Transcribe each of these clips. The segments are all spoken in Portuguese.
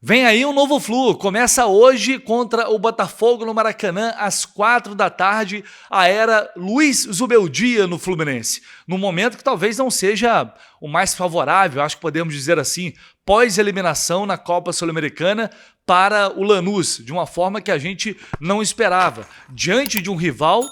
Vem aí um novo Flu, começa hoje contra o Botafogo no Maracanã, às 4 da tarde, a era Luiz Zubeldia no Fluminense. Num momento que talvez não seja o mais favorável, acho que podemos dizer assim, pós-eliminação na Copa Sul-Americana para o Lanús, de uma forma que a gente não esperava. Diante de um rival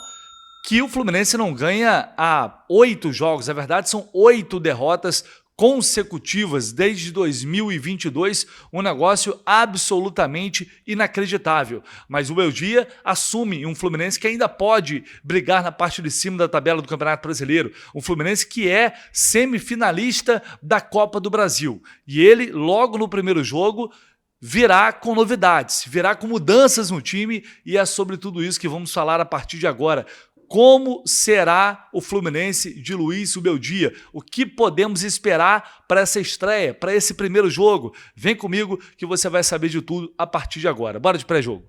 que o Fluminense não ganha há 8 jogos, na verdade são 8 derrotas consecutivas desde 2022, um negócio absolutamente inacreditável. Mas o Beldia assume um Fluminense que ainda pode brigar na parte de cima da tabela do Campeonato Brasileiro, um Fluminense que é semifinalista da Copa do Brasil. E ele, logo no primeiro jogo, virá com novidades, virá com mudanças no time e é sobre tudo isso que vamos falar a partir de agora. Como será o Fluminense de Luiz Zubeldia? O que podemos esperar para essa estreia, para esse primeiro jogo? Vem comigo que você vai saber de tudo a partir de agora. Bora de pré-jogo.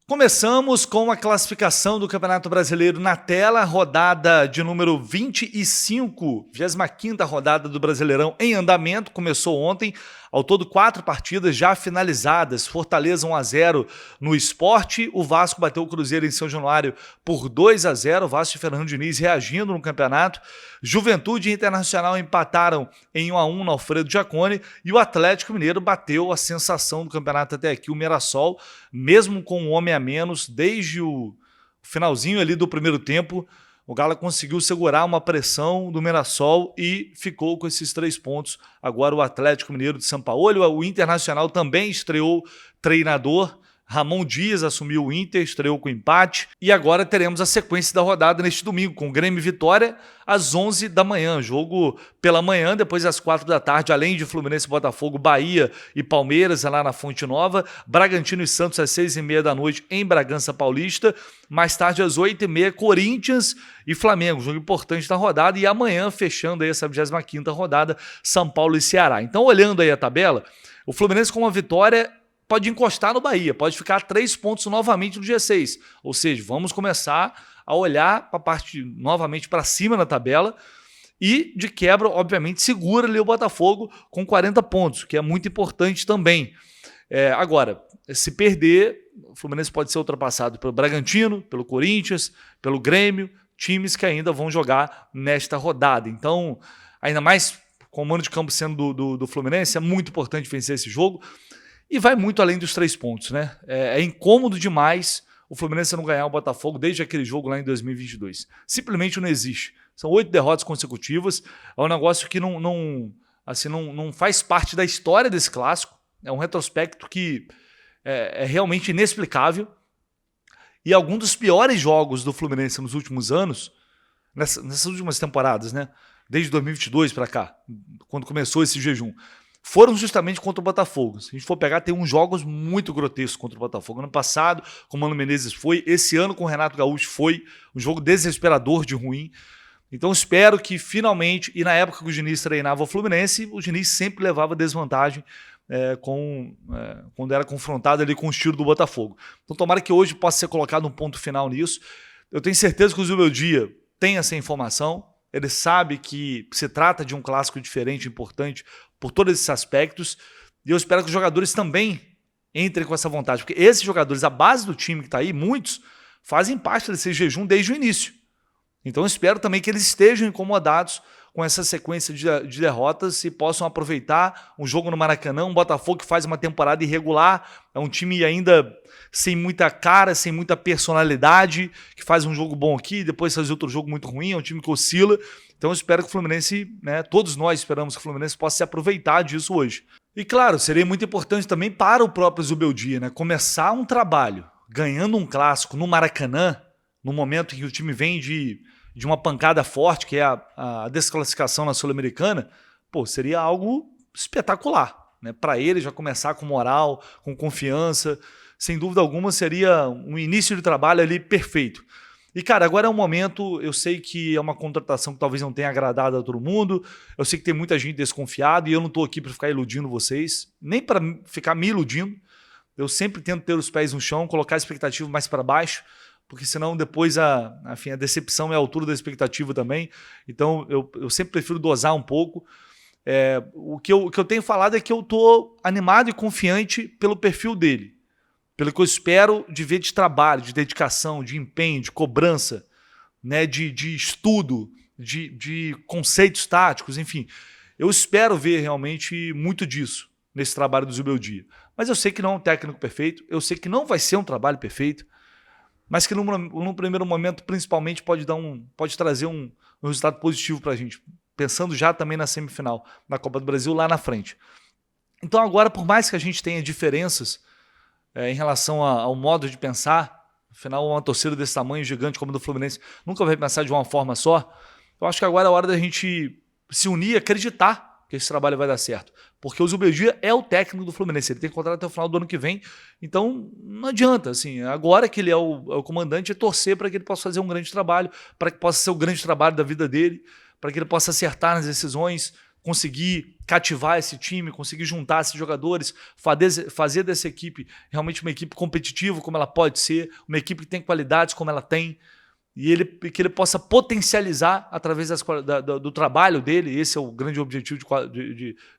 Começamos com a classificação do Campeonato Brasileiro na tela, rodada de número 25, 25ª rodada do Brasileirão em andamento, começou ontem, ao todo 4 partidas já finalizadas, Fortaleza 1-0 no Sport, o Vasco bateu o Cruzeiro em São Januário por 2-0, o Vasco de Fernando Diniz reagindo no campeonato, Juventude e Internacional empataram em 1-1 no Alfredo Jaconi e o Atlético Mineiro bateu a sensação do campeonato até aqui, o Mirassol, mesmo com um homem a menos, desde o finalzinho ali do primeiro tempo, o Galo conseguiu segurar uma pressão do Mirassol e ficou com esses 3 pontos. Agora o Atlético Mineiro de São Paulo, o Internacional também estreou treinador, Ramon Dias assumiu o Inter, estreou com empate e agora teremos a sequência da rodada neste domingo com Grêmio e Vitória às 11 da manhã, jogo pela manhã, depois às 4 da tarde, além de Fluminense, Botafogo, Bahia e Palmeiras lá na Fonte Nova, Bragantino e Santos às 6h30 da noite em Bragança Paulista, mais tarde às 8h30 Corinthians e Flamengo, jogo importante da rodada e amanhã fechando aí essa 25ª rodada São Paulo e Ceará. Então olhando aí a tabela, o Fluminense com uma vitória pode encostar no Bahia, pode ficar 3 pontos novamente no G6. Ou seja, vamos começar a olhar para a parte novamente para cima na tabela e, de quebra, obviamente, segura ali o Botafogo com 40 pontos, que é muito importante também. Agora, se perder, o Fluminense pode ser ultrapassado pelo Bragantino, pelo Corinthians, pelo Grêmio, times que ainda vão jogar nesta rodada. Então, ainda mais com o mando de campo sendo do Fluminense, é muito importante vencer esse jogo. E vai muito além dos 3 pontos, né? É incômodo demais o Fluminense não ganhar o Botafogo desde aquele jogo lá em 2022. Simplesmente não existe. São 8 derrotas consecutivas. É um negócio que não faz parte da história desse clássico. É um retrospecto que é realmente inexplicável. E algum dos piores jogos do Fluminense nos últimos anos, nessas últimas temporadas, né? Desde 2022 para cá, quando começou esse jejum, foram justamente contra o Botafogo. Se a gente for pegar, tem uns jogos muito grotescos contra o Botafogo. Ano passado, com o Mano Menezes foi. Esse ano, com o Renato Gaúcho, foi um jogo desesperador de ruim. Então, espero que finalmente, e na época que o Diniz treinava o Fluminense, o Diniz sempre levava desvantagem quando era confrontado ali com o estilo do Botafogo. Então, tomara que hoje possa ser colocado um ponto final nisso. Eu tenho certeza que o Zubeldia tem essa informação. Ele sabe que se trata de um clássico diferente, importante, por todos esses aspectos, e eu espero que os jogadores também entrem com essa vontade, porque esses jogadores, a base do time que está aí, muitos, fazem parte desse jejum desde o início. Então eu espero também que eles estejam incomodados com essa sequência de derrotas e possam aproveitar um jogo no Maracanã, um Botafogo que faz uma temporada irregular, é um time ainda sem muita cara, sem muita personalidade, que faz um jogo bom aqui, depois faz outro jogo muito ruim, é um time que oscila. Então eu espero que o Fluminense, todos nós esperamos que o Fluminense possa se aproveitar disso hoje. E claro, seria muito importante também para o próprio Zubeldia, começar um trabalho ganhando um clássico no Maracanã, no momento em que o time vem de uma pancada forte, que é a desclassificação na Sul-Americana, seria algo espetacular. Para ele já começar com moral, com confiança, sem dúvida alguma seria um início de trabalho ali perfeito. E, cara, agora é um momento, eu sei que é uma contratação que talvez não tenha agradado a todo mundo, eu sei que tem muita gente desconfiada e eu não estou aqui para ficar iludindo vocês, nem para ficar me iludindo. Eu sempre tento ter os pés no chão, colocar a expectativa mais para baixo, porque senão depois enfim, a decepção é a altura da expectativa também. Então eu sempre prefiro dosar um pouco. O que eu tenho falado é que eu estou animado e confiante pelo perfil dele, pelo que eu espero de ver de trabalho, de dedicação, de empenho, de cobrança, né, de estudo, de conceitos táticos, enfim. Eu espero ver realmente muito disso nesse trabalho do Zubeldia. Mas eu sei que não é um técnico perfeito, eu sei que não vai ser um trabalho perfeito, mas que num primeiro momento, principalmente, pode trazer um resultado positivo para a gente, pensando já também na semifinal, na Copa do Brasil, lá na frente. Então agora, por mais que a gente tenha diferenças em relação ao modo de pensar, afinal uma torcida desse tamanho gigante como a do Fluminense nunca vai pensar de uma forma só, eu acho que agora é a hora da gente se unir e acreditar que esse trabalho vai dar certo. Porque o Zubeldia é o técnico do Fluminense, ele tem contrato até o final do ano que vem, então não adianta, assim, agora que ele é o comandante, é torcer para que ele possa fazer um grande trabalho, para que possa ser o grande trabalho da vida dele, para que ele possa acertar nas decisões, conseguir cativar esse time, conseguir juntar esses jogadores, fazer dessa equipe realmente uma equipe competitiva como ela pode ser, uma equipe que tem qualidades como ela tem, e que ele possa potencializar através do trabalho dele. Esse é o grande objetivo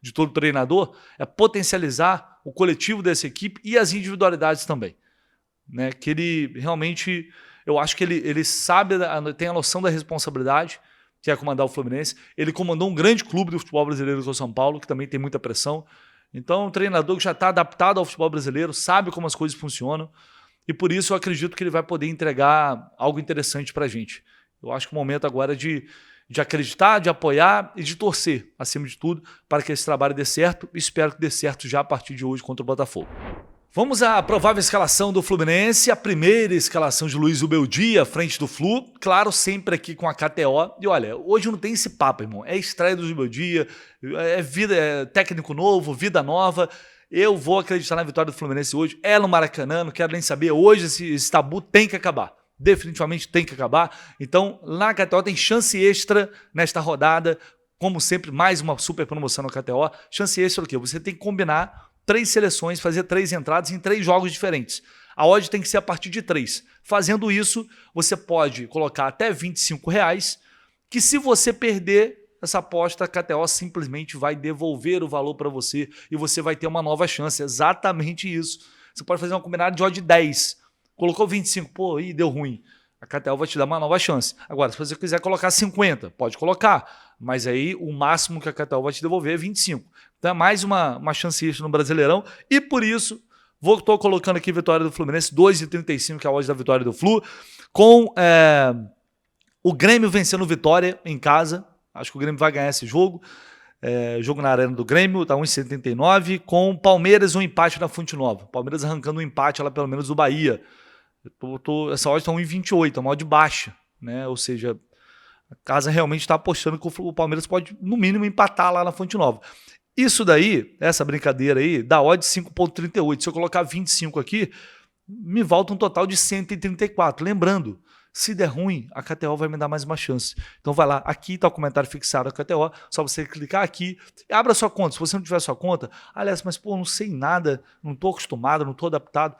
de todo treinador, é potencializar o coletivo dessa equipe e as individualidades também. Né? Que ele realmente, eu acho que ele sabe, tem a noção da responsabilidade, que é comandar o Fluminense. Ele comandou um grande clube do futebol brasileiro, que é o São Paulo, que também tem muita pressão. Então, um treinador que já está adaptado ao futebol brasileiro, sabe como as coisas funcionam, e por isso eu acredito que ele vai poder entregar algo interessante para a gente. Eu acho que o momento agora é de acreditar, de apoiar e de torcer, acima de tudo, para que esse trabalho dê certo. Espero que dê certo já a partir de hoje contra o Botafogo. Vamos à provável escalação do Fluminense, a primeira escalação de Luiz Zubeldia à frente do Flu, claro, sempre aqui com a KTO. E olha, hoje não tem esse papo, irmão, é estreia do Zubeldia, é técnico novo, vida nova. Eu vou acreditar na vitória do Fluminense hoje, é no Maracanã, não quero nem saber, hoje esse tabu tem que acabar. Definitivamente tem que acabar. Então, lá na KTO tem chance extra nesta rodada, como sempre, mais uma super promoção no KTO. Chance extra o quê? Você tem que combinar 3 seleções, fazer 3 entradas em 3 jogos diferentes. A odd tem que ser a partir de 3. Fazendo isso, você pode colocar até R$25, que se você perder essa aposta, a KTO simplesmente vai devolver o valor para você e você vai ter uma nova chance. Exatamente isso. Você pode fazer uma combinada de odd 10. Colocou 25, pô, ih, deu ruim. A KTO vai te dar uma nova chance. Agora, se você quiser colocar 50, pode colocar. Mas aí o máximo que a KTO vai te devolver é 25. Então é mais uma chance extra no Brasileirão. E por isso, estou colocando aqui a vitória do Fluminense, 2,35, que é a odd da vitória do Flu, com o Grêmio vencendo o Vitória em casa. Acho que o Grêmio vai ganhar esse jogo. Jogo na Arena do Grêmio, está 1,79, com Palmeiras um empate na Fonte Nova. Palmeiras arrancando um empate lá pelo menos do Bahia. Essa odd está 1,28, é uma odd baixa, né? Ou seja, a casa realmente está apostando que o Palmeiras pode, no mínimo, empatar lá na Fonte Nova. Isso daí, essa brincadeira aí, dá odd 5,38. Se eu colocar 25 aqui, me volta um total de 134. Lembrando, se der ruim, a KTO vai me dar mais uma chance. Então vai lá, aqui está o comentário fixado da KTO, só você clicar aqui, abra sua conta. Se você não tiver sua conta, aliás, mas pô, não sei nada, não estou acostumado, não estou adaptado.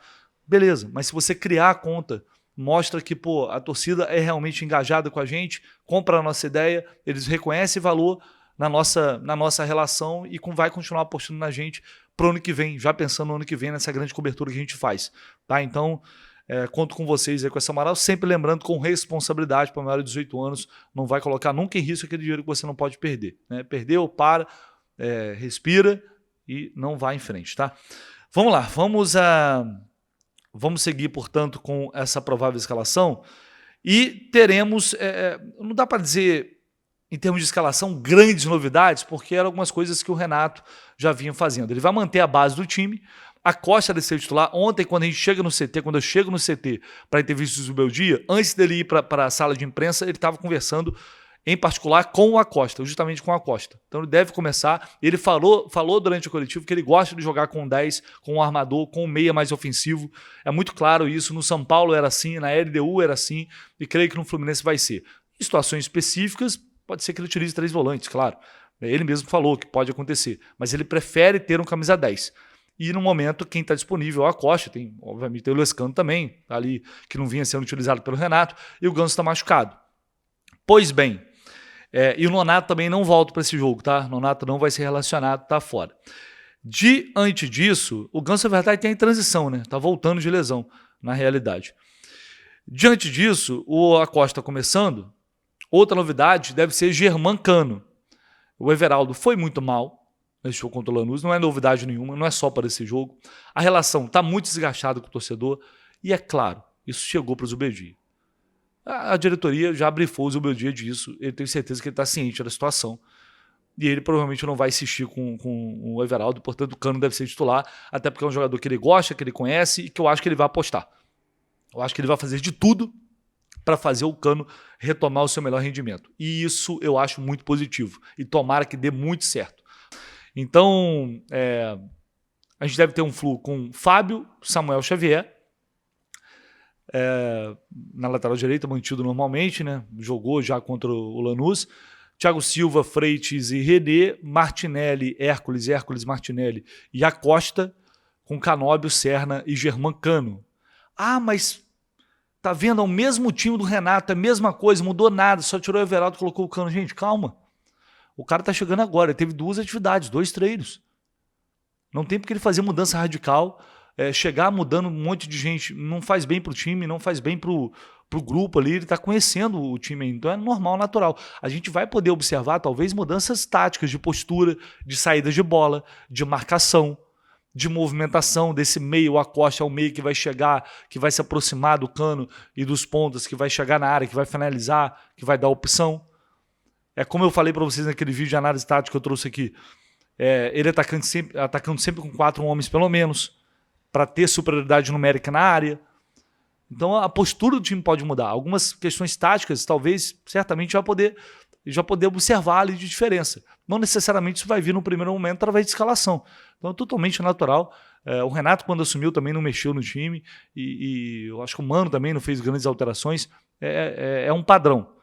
Beleza, mas se você criar a conta, mostra que pô, a torcida é realmente engajada com a gente, compra a nossa ideia, eles reconhecem valor na nossa relação e vai continuar apostando na gente para o ano que vem, já pensando no ano que vem nessa grande cobertura que a gente faz. Tá? Então, conto com vocês aí com essa moral, sempre lembrando com responsabilidade para maior de 18 anos, não vai colocar nunca em risco aquele dinheiro que você não pode perder. Né? Perdeu, para, respira e não vai em frente. Tá? Vamos lá, vamos seguir, portanto, com essa provável escalação e teremos, não dá para dizer em termos de escalação, grandes novidades, porque eram algumas coisas que o Renato já vinha fazendo. Ele vai manter a base do time, a Costa deve ser titular. Ontem, quando a gente chega no CT, quando eu chego no CT para a entrevista do Zubeldia, antes dele ir para a sala de imprensa, ele estava conversando em particular com o Acosta, justamente com o Acosta. Então ele deve começar. Ele falou durante o coletivo que ele gosta de jogar com 10, com um armador, com um meia mais ofensivo. É muito claro isso. No São Paulo era assim, na LDU era assim, e creio que no Fluminense vai ser. Em situações específicas, pode ser que ele utilize 3 volantes, claro. Ele mesmo falou que pode acontecer, mas ele prefere ter um camisa 10. E no momento, quem está disponível é o Acosta, obviamente tem o Lescano também, ali, que não vinha sendo utilizado pelo Renato, e o Ganso está machucado. Pois bem, e o Nonato também não volta para esse jogo, tá? O Nonato não vai ser relacionado, tá fora. Diante disso, o Ganso, na verdade, tem em transição, né? Tá voltando de lesão, na realidade. Diante disso, o Acosta começando, outra novidade deve ser Germancano. O Everaldo foi muito mal nesse jogo contra o Lanús, não é novidade nenhuma, não é só para esse jogo. A relação está muito desgastada com o torcedor e, é claro, isso chegou para o Zubeldia. A diretoria já brifou o Zubeldia disso, ele tem certeza que ele está ciente da situação. E ele provavelmente não vai insistir com o Everaldo, portanto o Cano deve ser titular, até porque é um jogador que ele gosta, que ele conhece e que eu acho que ele vai apostar. Eu acho que ele vai fazer de tudo para fazer o Cano retomar o seu melhor rendimento. E isso eu acho muito positivo. E tomara que dê muito certo. Então, a gente deve ter um flu com Fábio, Samuel Xavier, na lateral direita, mantido normalmente, né? Jogou já contra o Lanús. Thiago Silva, Freitas e René, Martinelli, Hércules, Martinelli e Acosta, com Canóbio, Serna e Germancano. Ah, mas tá vendo? É o mesmo time do Renato, é a mesma coisa, mudou nada, só tirou o Everaldo e colocou o Cano. Gente, calma. O cara tá chegando agora, ele teve 2 atividades, 2 treinos. Não tem porque ele fazer mudança radical, chegar mudando um monte de gente, não faz bem pro time, não faz bem pro grupo ali, ele tá conhecendo o time ainda, então é normal, natural. A gente vai poder observar talvez mudanças táticas de postura, de saída de bola, de marcação, de movimentação desse meio, o Acosta é o meio que vai chegar, que vai se aproximar do Cano e dos pontas, que vai chegar na área, que vai finalizar, que vai dar opção. É como eu falei para vocês naquele vídeo de análise tática que eu trouxe aqui. Ele atacando sempre com 4 homens pelo menos, para ter superioridade numérica na área. Então a postura do time pode mudar. Algumas questões táticas, talvez, certamente já poder observar ali de diferença. Não necessariamente isso vai vir no primeiro momento através de escalação. Então é totalmente natural. O Renato, quando assumiu, também não mexeu no time. E eu acho que o Mano também não fez grandes alterações. É um padrão.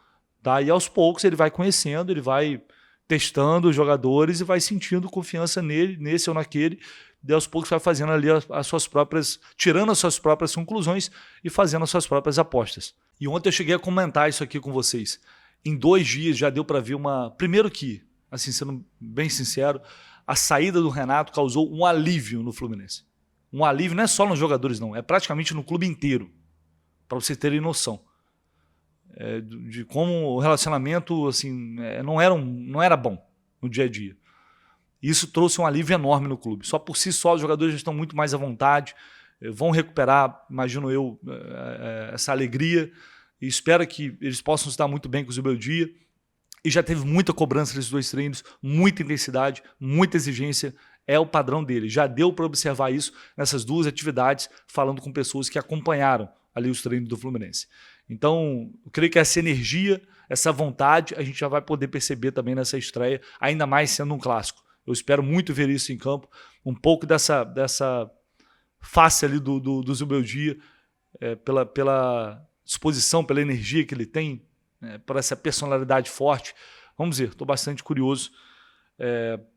Tá? E aos poucos ele vai conhecendo, ele vai testando os jogadores e vai sentindo confiança nesse ou naquele. E aos poucos vai fazendo ali as suas próprias, tirando as suas próprias conclusões e fazendo as suas próprias apostas. E ontem eu cheguei a comentar isso aqui com vocês. Em 2 dias já deu para ver primeiro que, assim, sendo bem sincero, a saída do Renato causou um alívio no Fluminense. Um alívio não é só nos jogadores, não. É praticamente no clube inteiro. Para vocês terem noção. De como o relacionamento assim, não era bom no dia a dia. Isso trouxe um alívio enorme no clube. Só por si só os jogadores já estão muito mais à vontade, vão recuperar, imagino eu, essa alegria e espero que eles possam estar muito bem com o Zubeldia. E já teve muita cobrança nesses 2 treinos, muita intensidade, muita exigência. É o padrão dele. Já deu para observar isso nessas 2 atividades, falando com pessoas que acompanharam ali os treinos do Fluminense. Então, eu creio que essa energia, essa vontade, a gente já vai poder perceber também nessa estreia, ainda mais sendo um clássico. Eu espero muito ver isso em campo, um pouco dessa face ali do Zubeldia, pela disposição, pela energia que ele tem, por essa personalidade forte. Vamos ver, estou bastante curioso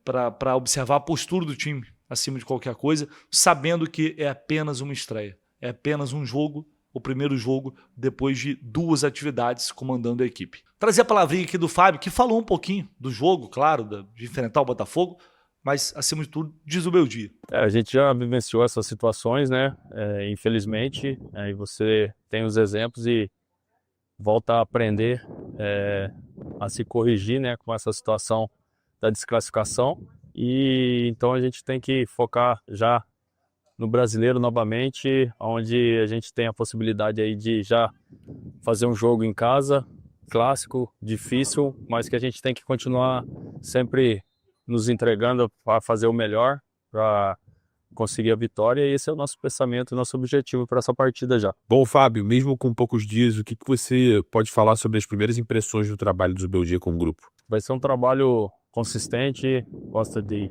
para observar a postura do time acima de qualquer coisa, sabendo que é apenas uma estreia, é apenas um jogo, o primeiro jogo depois de 2 atividades comandando a equipe. Trazer a palavrinha aqui do Fábio, que falou um pouquinho do jogo, claro, de enfrentar o Botafogo, mas acima de tudo de Zubeldia. A gente já vivenciou essas situações, né? Infelizmente, e você tem os exemplos e volta a aprender a se corrigir, né, com essa situação da desclassificação. E então a gente tem que focar já no brasileiro novamente, onde a gente tem a possibilidade aí de já fazer um jogo em casa, clássico, difícil, mas que a gente tem que continuar sempre nos entregando para fazer o melhor, para conseguir a vitória, e esse é o nosso pensamento, o nosso objetivo para essa partida já. Bom, Fábio, mesmo com poucos dias, o que você pode falar sobre as primeiras impressões do trabalho do Zubeldia com o grupo? Vai ser um trabalho consistente, gosta de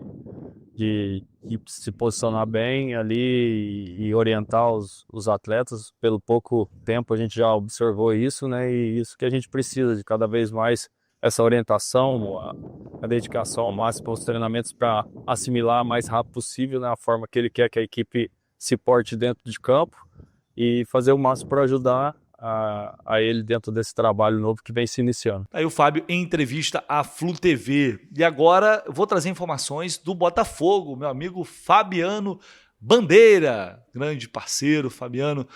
se posicionar bem ali e orientar os atletas. Pelo pouco tempo a gente já observou isso, né? E isso que a gente precisa, de cada vez mais essa orientação, a dedicação ao máximo aos treinamentos para assimilar o mais rápido possível, né, a forma que ele quer que a equipe se porte dentro de campo e fazer o máximo para ajudar a ele dentro desse trabalho novo que vem se iniciando. Aí o Fábio em entrevista à Flu TV. E agora eu vou trazer informações do Botafogo, meu amigo Fabiano Bandeira, grande parceiro, Fabiano,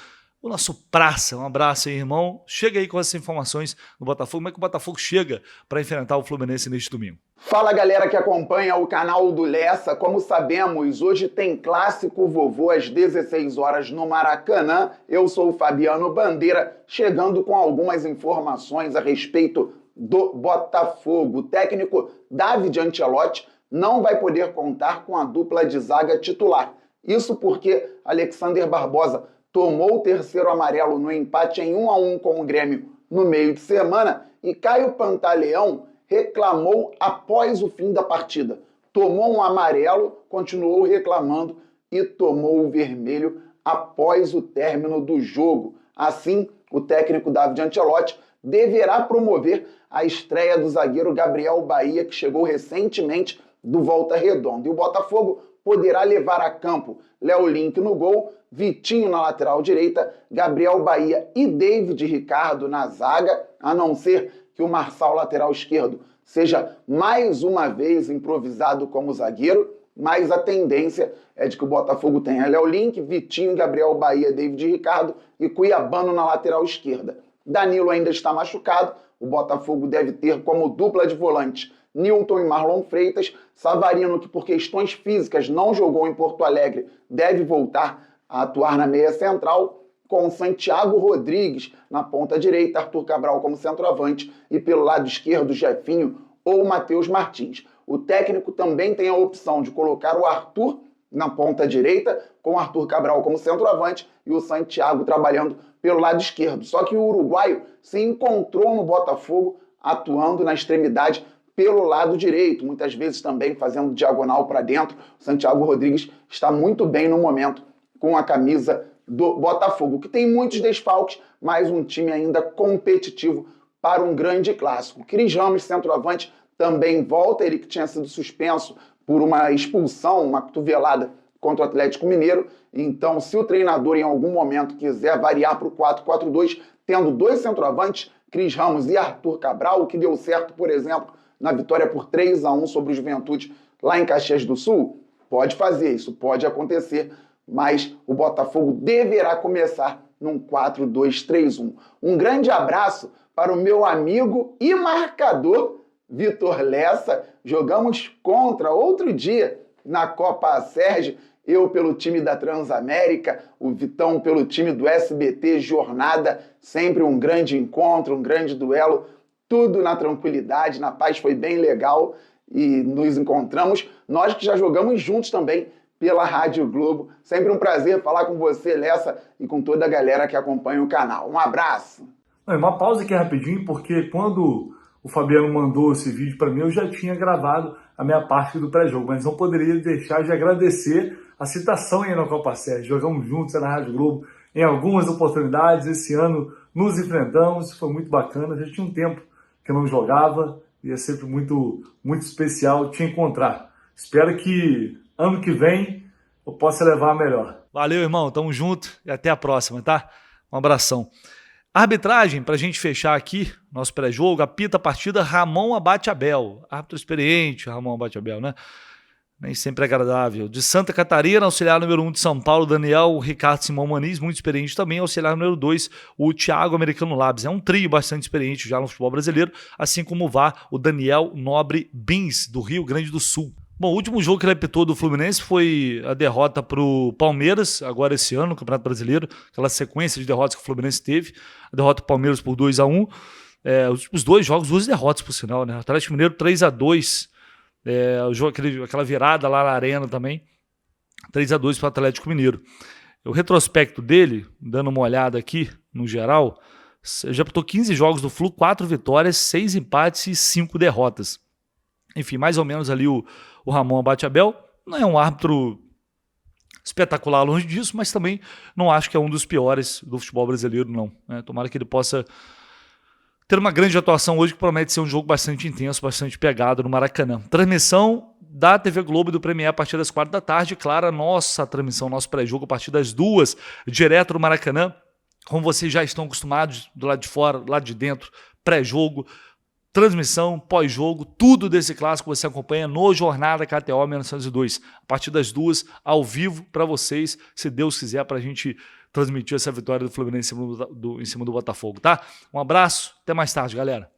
o nosso praça. Um abraço aí, irmão. Chega aí com essas informações do Botafogo. Como é que o Botafogo chega para enfrentar o Fluminense neste domingo? Fala, galera que acompanha o canal do Lessa. Como sabemos, hoje tem Clássico Vovô às 16 horas no Maracanã. Eu sou o Fabiano Bandeira, chegando com algumas informações a respeito do Botafogo. O técnico David Ancelotti não vai poder contar com a dupla de zaga titular. Isso porque Alexander Barbosa tomou o terceiro amarelo no empate em 1-1 com o Grêmio no meio de semana e Caio Pantaleão reclamou após o fim da partida. Tomou um amarelo, continuou reclamando e tomou o vermelho após o término do jogo. Assim, o técnico David Ancelotti deverá promover a estreia do zagueiro Gabriel Bahia, que chegou recentemente do Volta Redonda. E o Botafogo poderá levar a campo Léo Link no gol, Vitinho na lateral direita, Gabriel Bahia e David Ricardo na zaga, a não ser que o Marçal, lateral esquerdo, seja mais uma vez improvisado como zagueiro, mas a tendência é de que o Botafogo tenha Léo Link, Vitinho, Gabriel Bahia, David Ricardo e Cuiabano na lateral esquerda. Danilo ainda está machucado, o Botafogo deve ter como dupla de volantes Nilton e Marlon Freitas, Savarino, que por questões físicas não jogou em Porto Alegre, deve voltar a atuar na meia central, com Santiago Rodrigues na ponta direita, Arthur Cabral como centroavante e pelo lado esquerdo Jefinho ou Matheus Martins. O técnico também tem a opção de colocar o Arthur na ponta direita, com o Arthur Cabral como centroavante e o Santiago trabalhando pelo lado esquerdo. Só que o uruguaio se encontrou no Botafogo atuando na extremidade pelo lado direito, muitas vezes também fazendo diagonal para dentro. O Santiago Rodrigues está muito bem no momento com a camisa do Botafogo, que tem muitos desfalques, mas um time ainda competitivo para um grande clássico. Cris Ramos, centroavante, também volta, ele que tinha sido suspenso por uma expulsão, uma cotovelada contra o Atlético Mineiro. Então, se o treinador em algum momento quiser variar para o 4-4-2, tendo dois centroavantes, Cris Ramos e Arthur Cabral, o que deu certo, por exemplo, na vitória por 3-1 sobre o Juventude lá em Caxias do Sul, pode fazer, isso pode acontecer, mas o Botafogo deverá começar num 4-2-3-1. Um grande abraço para o meu amigo e marcador Vitor Lessa. Jogamos contra outro dia na Copa Sérgio, eu pelo time da Transamérica, o Vitão pelo time do SBT Jornada, sempre um grande encontro, um grande duelo, tudo na tranquilidade, na paz, foi bem legal e nos encontramos. Nós que já jogamos juntos também pela Rádio Globo. Sempre um prazer falar com você, Lessa, e com toda a galera que acompanha o canal. Um abraço! Uma pausa aqui rapidinho, porque quando o Fabiano mandou esse vídeo para mim, eu já tinha gravado a minha parte do pré-jogo, mas não poderia deixar de agradecer a citação aí na Copa Sérgio. Jogamos juntos na Rádio Globo em algumas oportunidades. Esse ano nos enfrentamos, foi muito bacana. Já tinha um tempo que eu não jogava e é sempre muito, muito especial te encontrar. Espero que ano que vem eu possa levar a melhor. Valeu, irmão. Tamo junto e até a próxima, tá? Um abração. Arbitragem, pra gente fechar aqui, nosso pré-jogo, apita a partida Ramon Abate Abel. Árbitro experiente, Ramon Abate Abel, né? Nem sempre é agradável. De Santa Catarina, auxiliar número 1 de São Paulo, Daniel Ricardo Simão Maniz, muito experiente também. Auxiliar número 2, o Thiago Americano Labs. É um trio bastante experiente já no futebol brasileiro, assim como o VAR, o Daniel Nobre Bins, do Rio Grande do Sul. Bom, o último jogo que ele apitou do Fluminense foi a derrota para o Palmeiras, agora esse ano, no Campeonato Brasileiro, aquela sequência de derrotas que o Fluminense teve. A derrota do Palmeiras por 2-1. Os últimos dois jogos, duas derrotas, por sinal, né? Atlético Mineiro 3-2. O jogo, aquela virada lá na arena também, 3-2 para o Atlético Mineiro. O retrospecto dele, dando uma olhada aqui, no geral, já apitou 15 jogos do Flu, 4 vitórias, 6 empates e 5 derrotas. Enfim, mais ou menos ali o Ramon Abate Abel. Não é um árbitro espetacular longe disso, mas também não acho que é um dos piores do futebol brasileiro, não. Tomara que ele possa ter uma grande atuação hoje que promete ser um jogo bastante intenso, bastante pegado no Maracanã. Transmissão da TV Globo e do Premier a partir das 4 da tarde. Claro, a nossa transmissão, nosso pré-jogo a partir das 2, direto do Maracanã. Como vocês já estão acostumados, do lado de fora, do lado de dentro, pré-jogo, transmissão, pós-jogo, tudo desse clássico você acompanha no Jornada KTO 1902. A partir das 2, ao vivo para vocês, se Deus quiser, para a gente transmitir essa vitória do Fluminense em cima do Botafogo, tá? Um abraço, até mais tarde, galera.